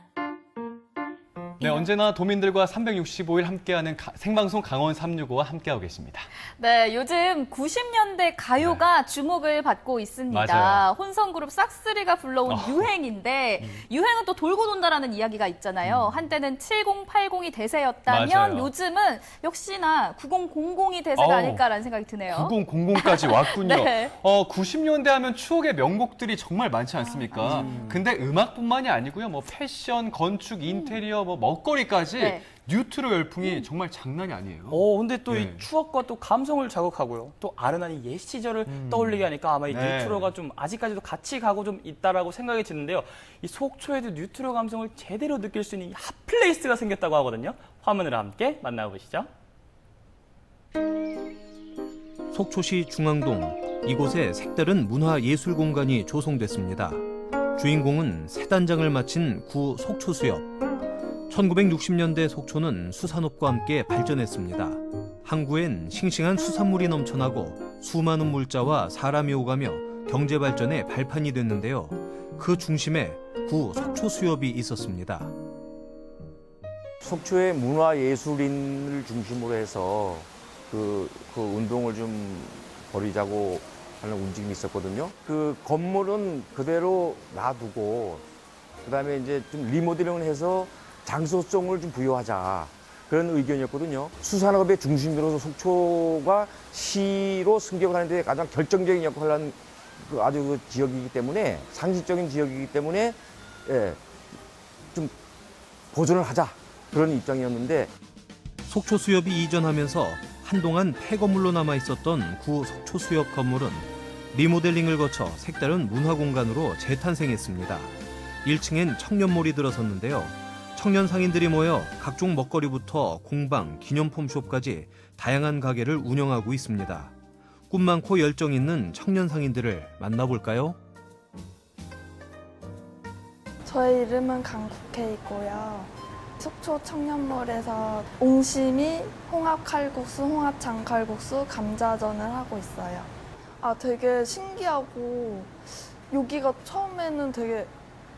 네, 언제나 도민들과 365일 함께하는 생방송 강원 365와 함께하고 계십니다. 네, 요즘 90년대 가요가 주목을 받고 있습니다. 맞아요. 혼성그룹 싹쓰리가 불러온 유행인데 유행은 또 돌고 돈다라는 이야기가 있잖아요. 한때는 7080이 대세였다면 맞아요. 요즘은 역시나 9000이 대세가 아닐까라는 생각이 드네요. 9000까지 왔군요. 네. 90년대 하면 추억의 명곡들이 정말 많지 않습니까? 근데 음악뿐만이 아니고요. 뭐 패션, 건축, 인테리어, 뭐 먹거리까지 네. 뉴트로 열풍이 정말 장난이 아니에요. 근데 또 이 추억과 또 감성을 자극하고요. 또 아련한 옛 시절을 떠올리게 하니까 아마 이 뉴트로가 좀 아직까지도 같이 가고 좀 있다라고 생각이 드는데요. 이 속초에도 뉴트로 감성을 제대로 느낄 수 있는 핫플레이스가 생겼다고 하거든요. 화면으로 함께 만나보시죠. 속초시 중앙동, 이곳에 색다른 문화예술 공간이 조성됐습니다. 주인공은 새 단장을 마친 구 속초수협. 1960년대 속초는 수산업과 함께 발전했습니다. 항구엔 싱싱한 수산물이 넘쳐나고 수많은 물자와 사람이 오가며 경제 발전의 발판이 됐는데요. 그 중심에 구 속초수협이 있었습니다. 속초의 문화예술인을 중심으로 해서 그 운동을 좀 벌이자고 하는 움직임이 있었거든요. 그 건물은 그대로 놔두고 그다음에 이제 좀 리모델링을 해서 장소성을 좀 부여하자 그런 의견이었거든요. 수산업의 중심으로서 속초가 시로 승격을 하는데 가장 결정적인 역할을 하는 아주 그 지역이기 때문에 상징적인 지역이기 때문에 좀 보존을 하자 그런 입장이었는데 속초수협이 이전하면서 한동안 폐건물로 남아있었던 구 속초수협 건물은 리모델링을 거쳐 색다른 문화공간으로 재탄생했습니다. 1층엔 청년몰이 들어섰는데요. 청년 상인들이 모여 각종 먹거리부터 공방, 기념품숍까지 다양한 가게를 운영하고 있습니다. 꿈 많고 열정 있는 청년 상인들을 만나볼까요? 저의 이름은 강국혜이고요. 속초 청년몰에서 옹심이, 홍합 칼국수, 홍합장 칼국수, 감자전을 하고 있어요. 되게 신기하고 여기가 처음에는 되게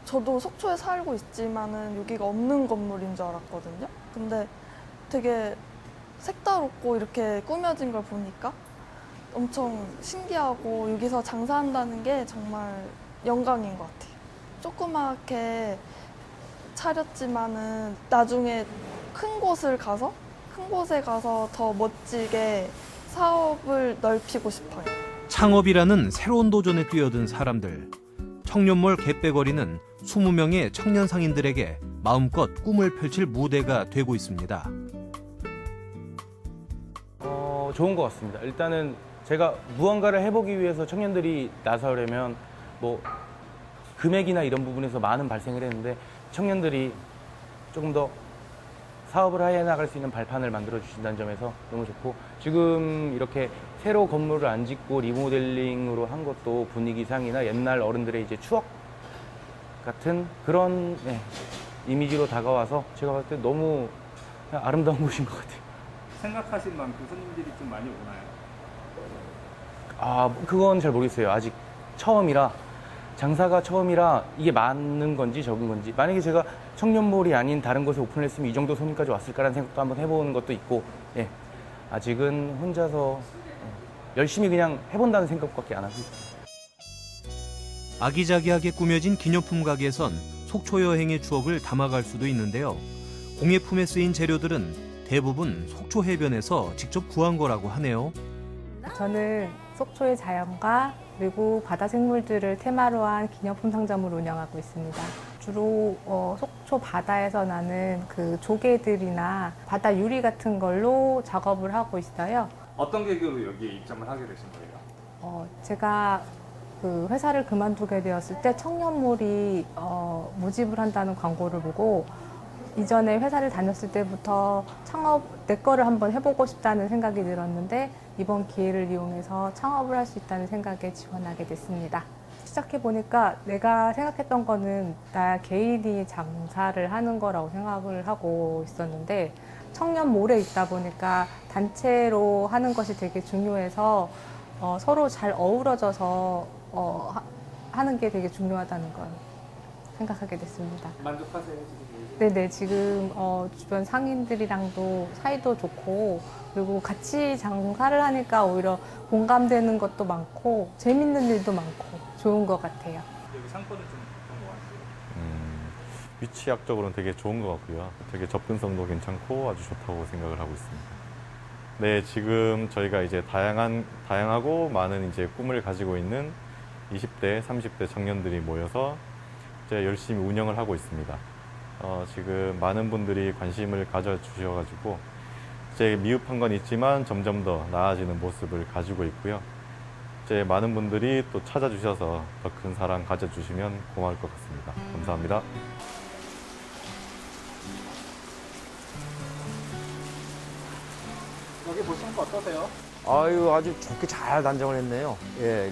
저도 속초에 살고 있지만은 여기가 없는 건물인 줄 알았거든요. 근데 되게 색다롭고 이렇게 꾸며진 걸 보니까 엄청 신기하고 여기서 장사한다는 게 정말 영광인 것 같아요. 조그맣게 차렸지만은 나중에 큰 곳에 가서 더 멋지게 사업을 넓히고 싶어요. 창업이라는 새로운 도전에 뛰어든 사람들. 청년몰 갯배거리는 20명의 청년 상인들에게 마음껏 꿈을 펼칠 무대가 되고 있습니다. 좋은 것 같습니다. 일단은 제가 무언가를 해보기 위해서 청년들이 나서려면 뭐 금액이나 이런 부분에서 많은 발생을 했는데 청년들이 조금 더 사업을 해나갈 수 있는 발판을 만들어 주신다는 점에서 너무 좋고, 지금 이렇게 새로 건물을 안 짓고 리모델링으로 한 것도 분위기상이나 옛날 어른들의 이제 추억 같은 그런 이미지로 다가와서 제가 봤을 때 너무 그냥 아름다운 곳인 것 같아요. 생각하신 만큼 손님들이 좀 많이 오나요? 그건 잘 모르겠어요. 아직 처음이라, 장사가 처음이라 이게 많은 건지 적은 건지. 만약에 제가 청년몰이 아닌 다른 곳에 오픈을 했으면 이 정도 손님까지 왔을까라는 생각도 한번 해보는 것도 있고, 아직은 혼자서 열심히 그냥 해본다는 생각밖에 안 하고 있어요. 아기자기하게 꾸며진 기념품 가게에선 속초 여행의 추억을 담아갈 수도 있는데요. 공예품에 쓰인 재료들은 대부분 속초 해변에서 직접 구한 거라고 하네요. 저는 속초의 자연과 그리고 바다 생물들을 테마로 한 기념품 상점을 운영하고 있습니다. 주로 속초 바다에서 나는 그 조개들이나 바다 유리 같은 걸로 작업을 하고 있어요. 어떤 계기로 여기에 입점을 하게 되신 거예요? 제가 그 회사를 그만두게 되었을 때 청년몰이 모집을 한다는 광고를 보고 이전에 회사를 다녔을 때부터 창업 내 거를 한번 해보고 싶다는 생각이 들었는데 이번 기회를 이용해서 창업을 할 수 있다는 생각에 지원하게 됐습니다. 시작해보니까 내가 생각했던 거는 나 개인이 장사를 하는 거라고 생각을 하고 있었는데 청년몰에 있다 보니까 단체로 하는 것이 되게 중요해서 서로 잘 어우러져서 하는 게 되게 중요하다는 걸 생각하게 됐습니다. 만족하세요, 지금? 네네, 지금 주변 상인들이랑도 사이도 좋고 그리고 같이 장사를 하니까 오히려 공감되는 것도 많고 재밌는 일도 많고 좋은 것 같아요. 여기 상권은 좀 어떤 것 같아요? 위치학적으로는 되게 좋은 것 같고요. 되게 접근성도 괜찮고 아주 좋다고 생각을 하고 있습니다. 네, 지금 저희가 이제 다양하고 많은 이제 꿈을 가지고 있는 20대, 30대 청년들이 모여서 이제 열심히 운영을 하고 있습니다. 지금 많은 분들이 관심을 가져주셔가지고 이제 미흡한 건 있지만 점점 더 나아지는 모습을 가지고 있고요. 이제 많은 분들이 또 찾아주셔서 더 큰 사랑 가져주시면 고마울 것 같습니다. 감사합니다. 여기 보시니까 어떠세요? 아주 좋게 잘 단정을 했네요.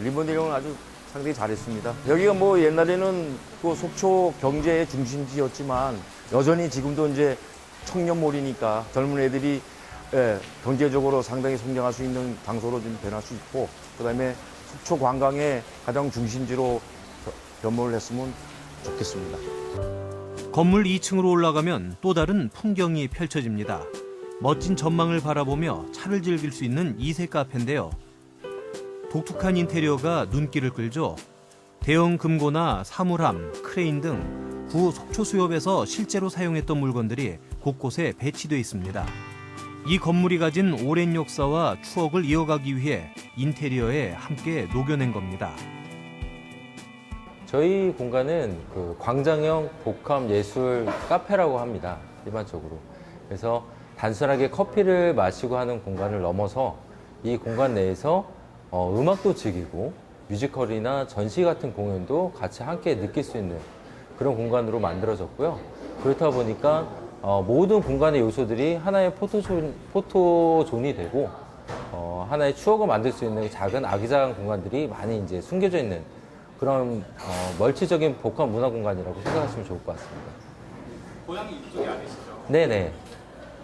리모델링을 아주 상당히 잘했습니다. 여기가 뭐 옛날에는 그 속초 경제의 중심지였지만 여전히 지금도 이제 청년몰이니까 젊은 애들이 경제적으로 상당히 성장할 수 있는 장소로 좀 변할 수 있고, 그다음에 속초 관광의 가장 중심지로 변모를 했으면 좋겠습니다. 건물 2층으로 올라가면 또 다른 풍경이 펼쳐집니다. 멋진 전망을 바라보며 차를 즐길 수 있는 이색 카페인데요. 독특한 인테리어가 눈길을 끌죠. 대형 금고나 사물함, 크레인 등 구 속초 수협에서 실제로 사용했던 물건들이 곳곳에 배치되어 있습니다. 이 건물이 가진 오랜 역사와 추억을 이어가기 위해 인테리어에 함께 녹여낸 겁니다. 저희 공간은 그 광장형 복합 예술 카페라고 합니다. 일반적으로. 그래서 단순하게 커피를 마시고 하는 공간을 넘어서 이 공간 내에서 음악도 즐기고 뮤지컬이나 전시 같은 공연도 같이 함께 느낄 수 있는 그런 공간으로 만들어졌고요. 그렇다 보니까 모든 공간의 요소들이 하나의 포토존이 되고 하나의 추억을 만들 수 있는 작은 아기자기한 공간들이 많이 이제 숨겨져 있는 그런 멀티적인 복합 문화 공간이라고 생각하시면 좋을 것 같습니다. 고향이 이쪽이 아니시죠? 네네.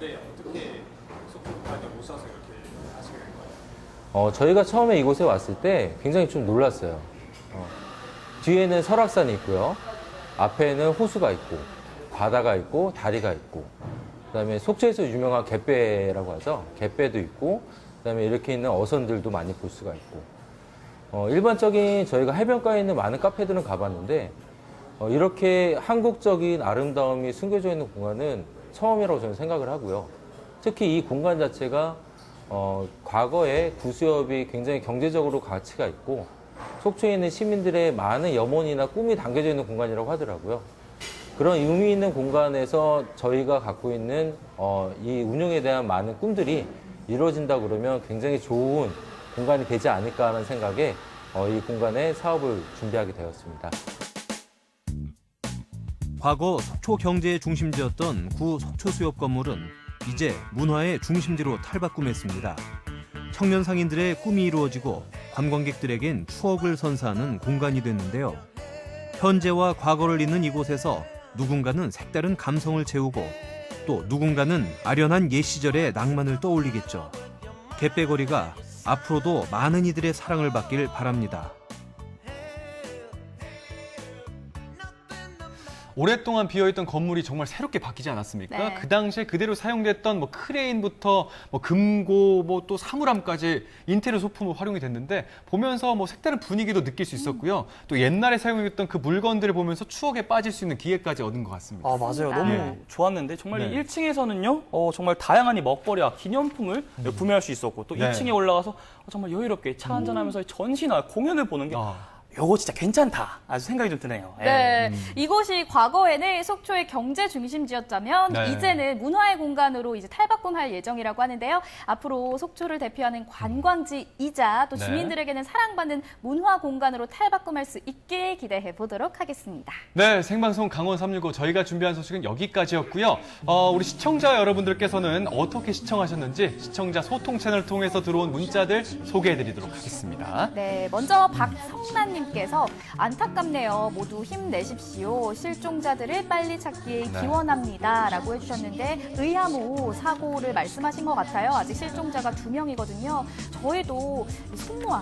네, 어떻게 속초까지 오셔서 이렇게 하시게 된 거예요? 저희가 처음에 이곳에 왔을 때 굉장히 좀 놀랐어요. 뒤에는 설악산이 있고요. 앞에는 호수가 있고, 바다가 있고, 다리가 있고, 그다음에 속초에서 유명한 갯배라고 하죠. 갯배도 있고, 그다음에 이렇게 있는 어선들도 많이 볼 수가 있고, 일반적인 저희가 해변가에 있는 많은 카페들은 가봤는데, 이렇게 한국적인 아름다움이 숨겨져 있는 공간은 처음이라고 저는 생각을 하고요. 특히 이 공간 자체가 과거에 구수협이 굉장히 경제적으로 가치가 있고 속초에 있는 시민들의 많은 염원이나 꿈이 담겨져 있는 공간이라고 하더라고요. 그런 의미 있는 공간에서 저희가 갖고 있는 이 운영에 대한 많은 꿈들이 이루어진다 그러면 굉장히 좋은 공간이 되지 않을까 하는 생각에 이 공간에 사업을 준비하게 되었습니다. 과거 속초 경제의 중심지였던 구 속초수협 건물은 이제 문화의 중심지로 탈바꿈했습니다. 청년 상인들의 꿈이 이루어지고 관광객들에겐 추억을 선사하는 공간이 됐는데요. 현재와 과거를 잇는 이곳에서 누군가는 색다른 감성을 채우고 또 누군가는 아련한 옛 시절의 낭만을 떠올리겠죠. 갯배거리가 앞으로도 많은 이들의 사랑을 받길 바랍니다. 오랫동안 비어있던 건물이 정말 새롭게 바뀌지 않았습니까? 네. 그 당시에 그대로 사용됐던 뭐 크레인부터 뭐 금고, 뭐 또 사물함까지 인테리어 소품으로 활용이 됐는데 보면서 뭐 색다른 분위기도 느낄 수 있었고요. 또 옛날에 사용했던 그 물건들을 보면서 추억에 빠질 수 있는 기회까지 얻은 것 같습니다. 아, 맞아요. 너무 네. 좋았는데 정말 네. 1층에서는요, 정말 다양한 이 먹거리와 기념품을 구매할 수 있었고 또 네. 2층에 올라가서 정말 여유롭게 차 한잔하면서 전시나 공연을 보는 게 요거 진짜 괜찮다. 아주 생각이 좀 드네요. 네, 이곳이 과거에는 속초의 경제 중심지였다면 네. 이제는 문화의 공간으로 이제 탈바꿈할 예정이라고 하는데요. 앞으로 속초를 대표하는 관광지이자 또 네. 주민들에게는 사랑받는 문화 공간으로 탈바꿈할 수 있게 기대해 보도록 하겠습니다. 네, 생방송 강원 365 저희가 준비한 소식은 여기까지였고요. 우리 시청자 여러분들께서는 어떻게 시청하셨는지 시청자 소통 채널을 통해서 들어온 문자들 소개해드리도록 하겠습니다. 네, 먼저 박성란님께서 안타깝네요. 모두 힘내십시오. 실종자들을 빨리 찾기에 네. 기원합니다. 라고 해주셨는데 의아무 사고를 말씀하신 것 같아요. 아직 실종자가 2명이거든요. 저희도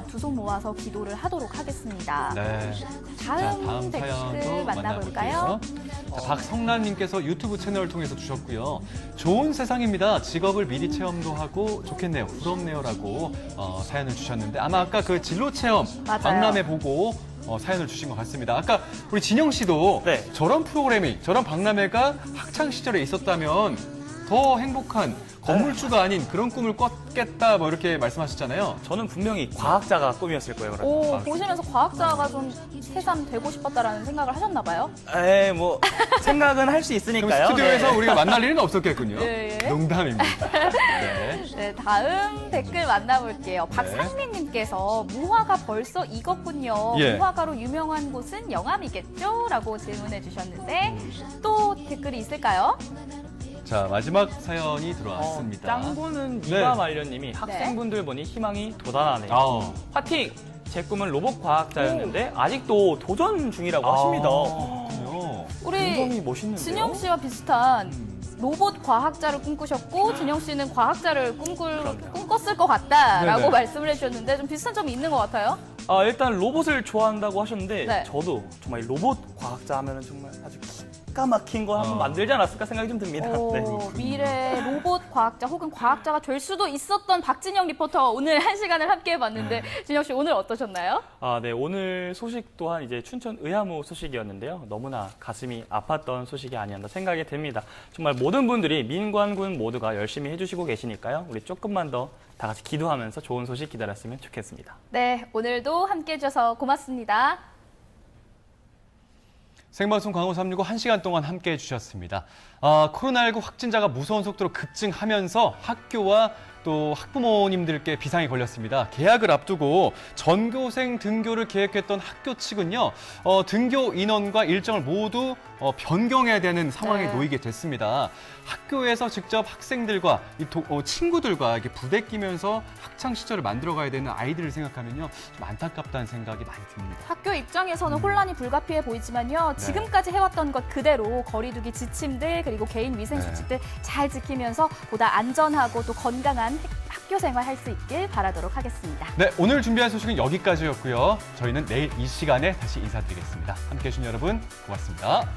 두 손 모아서 기도를 하도록 하겠습니다. 네. 다음 댓글 사연도 만나볼까요? 자, 박성란님께서 유튜브 채널을 통해서 주셨고요. 좋은 세상입니다. 직업을 미리 체험도 하고 좋겠네요. 부럽네요라고 사연을 주셨는데 아마 아까 그 진로 체험 맞아요. 박람회 보고 사연을 주신 것 같습니다. 아까 우리 진영 씨도 저런 프로그램이, 저런 박람회가 학창 시절에 있었다면 더 행복한 건물주가 아닌 그런 꿈을 꿨겠다 뭐 이렇게 말씀하셨잖아요. 저는 분명히 과학자가 꿈이었을 거예요. 오, 보시면서 과학자가 좀 새삼 되고 싶었다라는 생각을 하셨나 봐요? 뭐 생각은 할 수 있으니까요. 스튜디오에서 네. 우리가 만날 일은 없었겠군요. 네. 농담입니다. 네. 네, 다음 댓글 만나볼게요. 박상민님께서 무화과 벌써 익었군요. 예. 무화과로 유명한 곳은 영암이겠죠? 라고 질문해 주셨는데 또 댓글이 있을까요? 자, 마지막 사연이 들어왔습니다. 짱구는 네. 이바말려님이 학생분들 보니 희망이 돋아나네요. 아우. 화팅! 제 꿈은 로봇 과학자였는데 아직도 도전 중이라고 하십니다. 우리 굉장히 멋있는데요? 진영 씨와 비슷한 로봇 과학자를 꿈꾸셨고 진영 씨는 과학자를 꿈꿨을 것 같다라고 네네. 말씀을 해주셨는데 좀 비슷한 점이 있는 것 같아요. 일단 로봇을 좋아한다고 하셨는데 네. 저도 정말 로봇 과학자 하면은 정말 아주 기가 막힌 거 한번 만들지 않았을까 생각이 좀 듭니다. 네. 미래 로봇 과학자 혹은 과학자가 될 수도 있었던 박진영 리포터 오늘 1시간을 함께 해봤는데 진영 씨 오늘 어떠셨나요? 네, 오늘 소식 또한 이제 춘천 의아무 소식이었는데요. 너무나 가슴이 아팠던 소식이 아니었나 생각이 됩니다. 정말 모든 분들이 민관군 모두가 열심히 해주시고 계시니까요. 우리 조금만 더 다 같이 기도하면서 좋은 소식 기다렸으면 좋겠습니다. 네, 오늘도 함께 해주셔서 고맙습니다. 생방송 강원 365 1시간 동안 함께해 주셨습니다. 코로나19 확진자가 무서운 속도로 급증하면서 학교와 또 학부모님들께 비상이 걸렸습니다. 개학을 앞두고 전교생 등교를 계획했던 학교 측은요, 등교 인원과 일정을 모두 변경해야 되는 상황에 네. 놓이게 됐습니다. 학교에서 직접 학생들과 친구들과 이렇게 부대끼면서 학창 시절을 만들어가야 되는 아이들을 생각하면요, 좀 안타깝다는 생각이 많이 듭니다. 학교 입장에서는 혼란이 불가피해 보이지만요. 지금까지 해왔던 것 그대로 거리두기 지침들 그리고 개인 위생 수칙들 잘 지키면서 보다 안전하고 또 건강한 학교 생활 할 수 있길 바라도록 하겠습니다. 네, 오늘 준비한 소식은 여기까지였고요. 저희는 내일 이 시간에 다시 인사드리겠습니다. 함께해 주신 여러분 고맙습니다.